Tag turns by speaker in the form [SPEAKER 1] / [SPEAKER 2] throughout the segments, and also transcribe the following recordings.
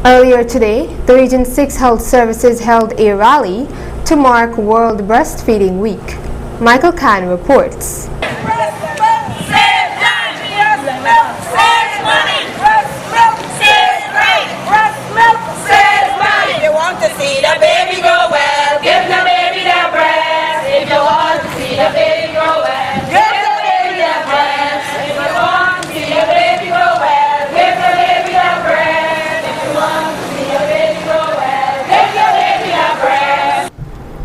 [SPEAKER 1] Earlier today, the Region 6 Health Services held a rally to mark World Breastfeeding Week. Michael Khan reports.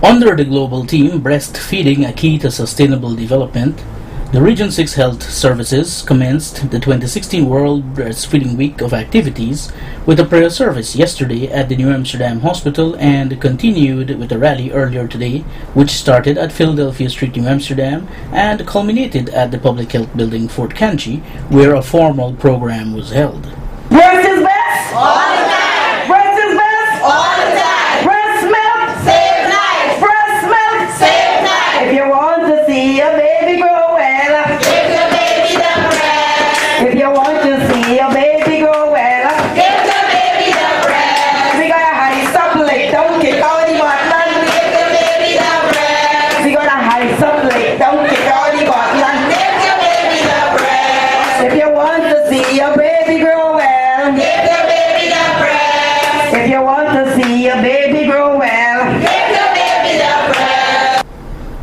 [SPEAKER 2] Under the global theme, Breastfeeding, a Key to Sustainable Development, the Region 6 Health Services commenced the 2016 World Breastfeeding Week of activities with a prayer service yesterday at the New Amsterdam Hospital and continued with a rally earlier today, which started at Philadelphia Street, New Amsterdam, and culminated at the Public Health Building, Fort Canchi, where a formal program was held.
[SPEAKER 3] Breast is best! All the time! Breast is best! All the time! Breast milk! Save life! Breast milk! Save life! If you want to see a baby grow well, give the baby the breast. If you want to see a baby grow well, give the baby the breast. We gotta hide some leg, don't kick all the bottom. Give the baby the breast. We gotta hide some leg, don't kick all the bottom. Give the baby the breast. If you want to see a baby grow well, give the baby the breast. If you want to see a baby grow well, give the baby the breast.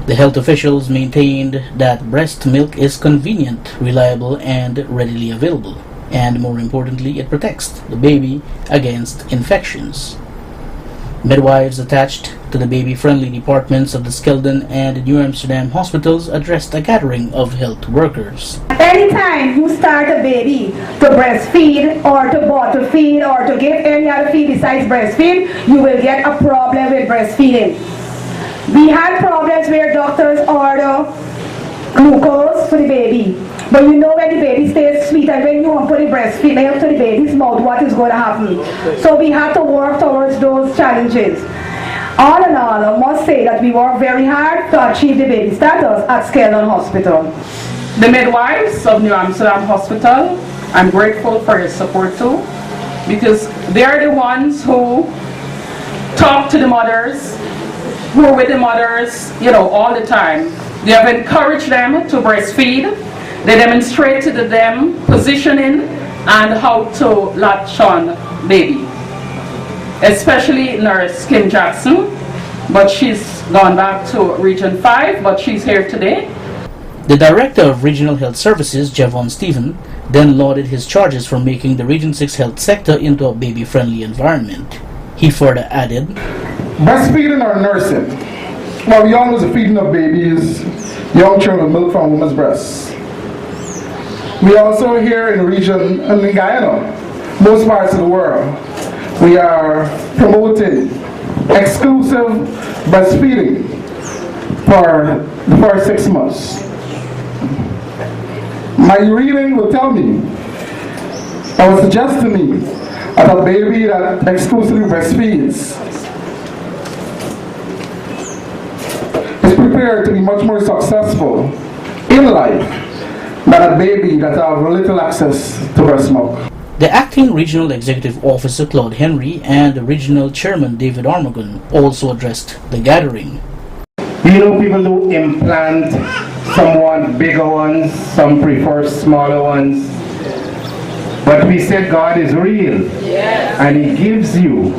[SPEAKER 2] The health officials maintained that breast milk is convenient, reliable, and readily available, and more importantly, it protects the baby against infections. Midwives attached to the baby-friendly departments of the Skeldon and New Amsterdam hospitals addressed a gathering of health workers.
[SPEAKER 4] Anytime you start a baby to breastfeed or to bottle feed or to give any other feed besides breastfeed, you will get a problem with breastfeeding. We had problems where doctors order glucose for the baby. But you know when the baby stays sweet and when you want to put the breastfeed milk to the baby's mouth, what is going to happen? So we had to work towards those challenges. All in all, I must say that we worked very hard to achieve the baby status at Skeldon Hospital.
[SPEAKER 5] The midwives of New Amsterdam Hospital, I'm grateful for your support too, because they're the ones who talk to the mothers, who are with the mothers, all the time. They have encouraged them to breastfeed. They demonstrated to them positioning and how to latch on baby. Especially Nurse Kim Jackson, but she's gone back to Region 5, but she's here today.
[SPEAKER 2] The Director of Regional Health Services, Javon Stephen, then lauded his charges for making the Region 6 health sector into a baby-friendly environment. He further added,
[SPEAKER 6] breastfeeding or nursing? Well, we all know the feeding of babies, young children, milk from women's breasts. We also here in the region, and in Guyana, most parts of the world, we are promoting exclusive breastfeeding for the first 6 months. My reading will tell me, or will suggest to me, that a baby that exclusively breastfeeds is prepared to be much more successful in life than a baby that have little access to breast milk.
[SPEAKER 2] The Acting Regional Executive Officer Claude Henry and the Regional Chairman David Armagon also addressed the gathering.
[SPEAKER 7] People do implant, some want bigger ones, some prefer smaller ones. But we said God is real, and He gives you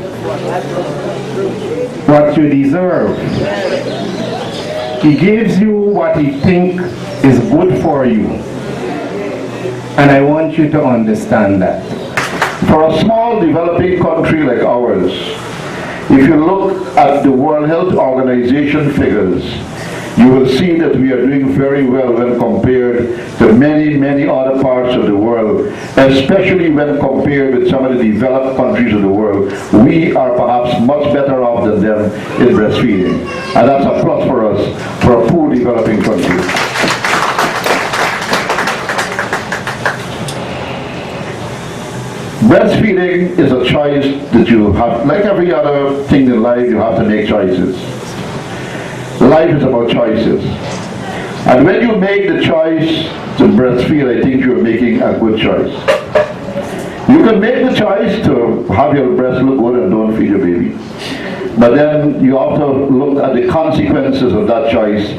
[SPEAKER 7] what you deserve. He gives you what He thinks is good for you. And I want you to understand that.
[SPEAKER 8] For a small developing country like ours, if you look at the World Health Organization figures, you will see that we are doing very well when compared to many, many other parts of the world, especially when compared with some of the developed countries of the world. We are perhaps much better off than them in breastfeeding. And that's a plus for us, for a poor developing country. Breastfeeding is a choice that you have. Like every other thing in life, you have to make choices. Life is about choices. And when you make the choice to breastfeed, I think you're making a good choice. You can make the choice to have your breast look good and don't feed your baby. But then you have to look at the consequences of that choice,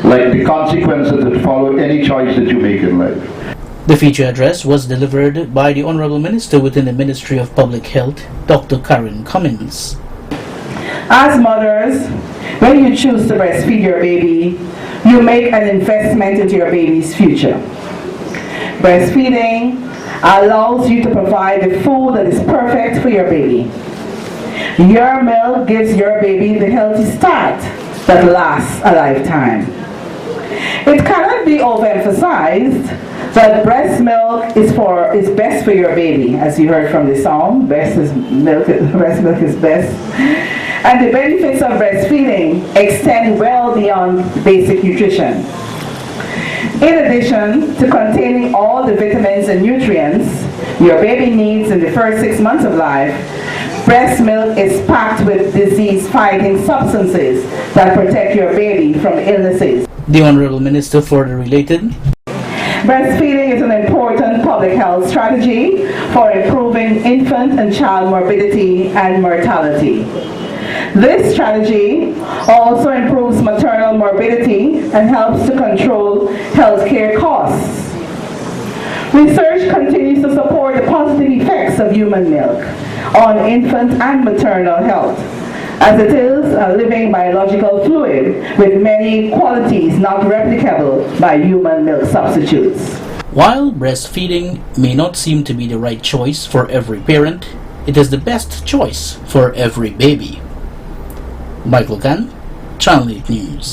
[SPEAKER 8] like the consequences that follow any choice that you make in life.
[SPEAKER 2] The feature address was delivered by the Honorable Minister within the Ministry of Public Health, Dr. Karen Cummins.
[SPEAKER 4] As mothers, when you choose to breastfeed your baby, you make an investment into your baby's future. Breastfeeding allows you to provide the food that is perfect for your baby. Your milk gives your baby the healthy start that lasts a lifetime. It cannot be overemphasized that breast milk is best for your baby, as you heard from the song, breast milk is best. And the benefits of breastfeeding extend well beyond basic nutrition. In addition to containing all the vitamins and nutrients your baby needs in the first 6 months of life, breast milk is packed with disease-fighting substances that protect your baby from illnesses.
[SPEAKER 2] The Honorable Minister further related,
[SPEAKER 4] breastfeeding is an important public health strategy for improving infant and child morbidity and mortality. This strategy also improves maternal morbidity and helps to control healthcare costs. Research continues to support the positive effects of human milk on infant and maternal health, as it is a living biological fluid with many qualities not replicable by human milk substitutes.
[SPEAKER 2] while breastfeeding may not seem to be the right choice for every parent, it is the best choice for every baby. Michael Khan, Channel 8 News.